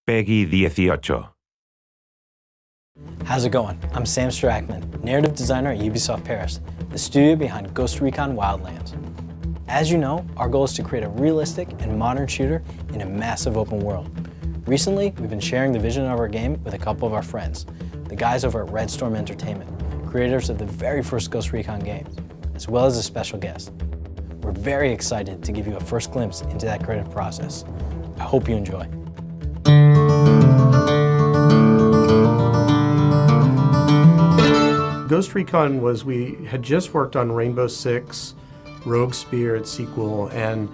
Peggy 18. How's it going? I'm Sam Strackman, narrative designer at Ubisoft Paris, the studio behind Recon Wildlands. As you know, our goal is to create a realistic and modern shooter in a massive open world. Recently, we've been sharing the vision of our game with a couple of our friends, the guys over at Red Storm Entertainment, creators of the very first Ghost Recon games, as well as a special guest. We're very excited to give you a first glimpse into that creative process. I hope you enjoy. Ghost Recon we had just worked on Rainbow Six, Rogue Spirit sequel, and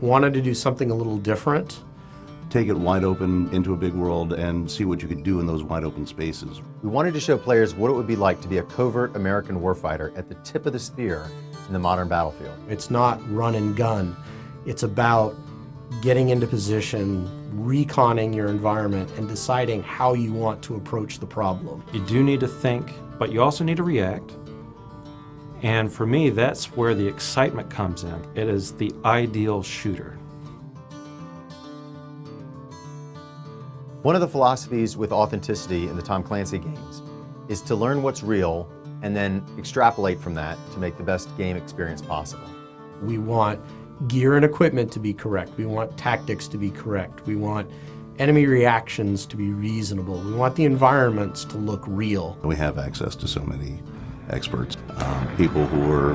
wanted to do something a little different. Take it wide open into a big world and see what you could do in those wide open spaces. We wanted to show players what it would be like to be a covert American warfighter at the tip of the spear in the modern battlefield. It's not run and gun. It's about getting into position, reconning your environment, and deciding how you want to approach the problem. You do need to think, but you also need to react. And for me, that's where the excitement comes in. It is the ideal shooter. One of the philosophies with authenticity in the Tom Clancy games is to learn what's real and then extrapolate from that to make the best game experience possible. We want gear and equipment to be correct. We want tactics to be correct. We want enemy reactions to be reasonable. We want the environments to look real. We have access to so many experts, people who are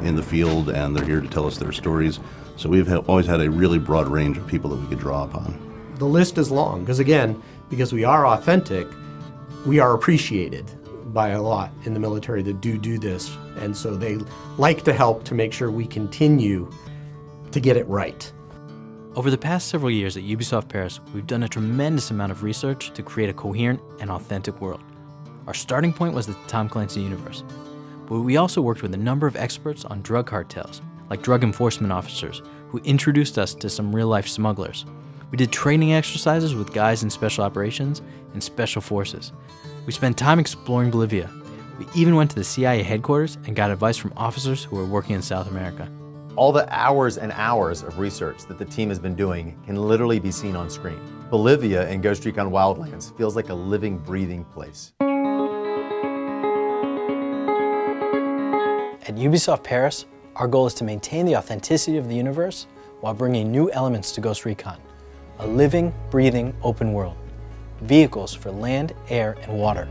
in the field, and they're here to tell us their stories. So we've always had a really broad range of people that we could draw upon. The list is long, because we are authentic, we are appreciated by a lot in the military that do this, and so they like to help to make sure we continue to get it right. Over the past several years at Ubisoft Paris, we've done a tremendous amount of research to create a coherent and authentic world. Our starting point was the Tom Clancy universe, but we also worked with a number of experts on drug cartels, like drug enforcement officers, who introduced us to some real-life smugglers. We did training exercises with guys in special operations and special forces. We spent time exploring Bolivia. We even went to the CIA headquarters and got advice from officers who were working in South America. All the hours and hours of research that the team has been doing can literally be seen on screen. Bolivia in Ghost Recon Wildlands feels like a living, breathing place. At Ubisoft Paris, our goal is to maintain the authenticity of the universe while bringing new elements to Ghost Recon. A living, breathing, open world. Vehicles for land, air, and water.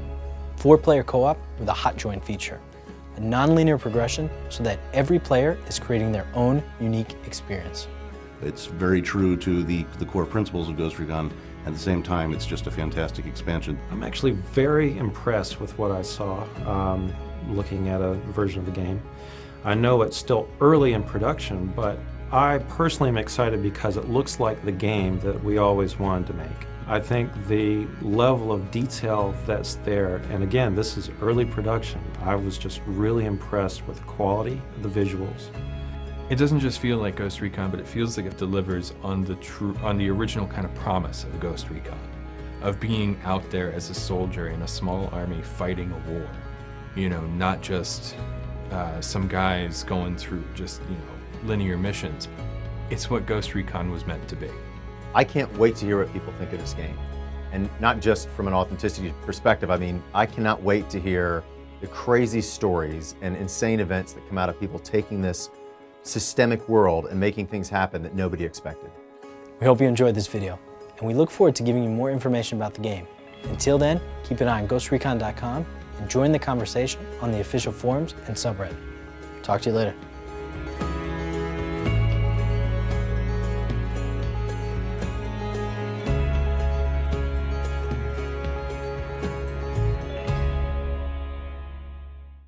4-player co-op with a hot join feature. A non-linear progression so that every player is creating their own unique experience. It's very true to the core principles of Ghost Recon. At the same time, it's just a fantastic expansion. I'm actually very impressed with what I saw looking at a version of the game. I know it's still early in production, but I personally am excited because it looks like the game that we always wanted to make. I think the level of detail that's there, and again, this is early production, I was just really impressed with the quality of the visuals. It doesn't just feel like Ghost Recon, but it feels like it delivers on the original kind of promise of Ghost Recon, of being out there as a soldier in a small army fighting a war. You know, not just some guys going through just, linear missions. It's what Ghost Recon was meant to be. I can't wait to hear what people think of this game. And not just from an authenticity perspective, I cannot wait to hear the crazy stories and insane events that come out of people taking this systemic world and making things happen that nobody expected. We hope you enjoyed this video, and we look forward to giving you more information about the game. Until then, keep an eye on GhostRecon.com and join the conversation on the official forums and subreddit. Talk to you later.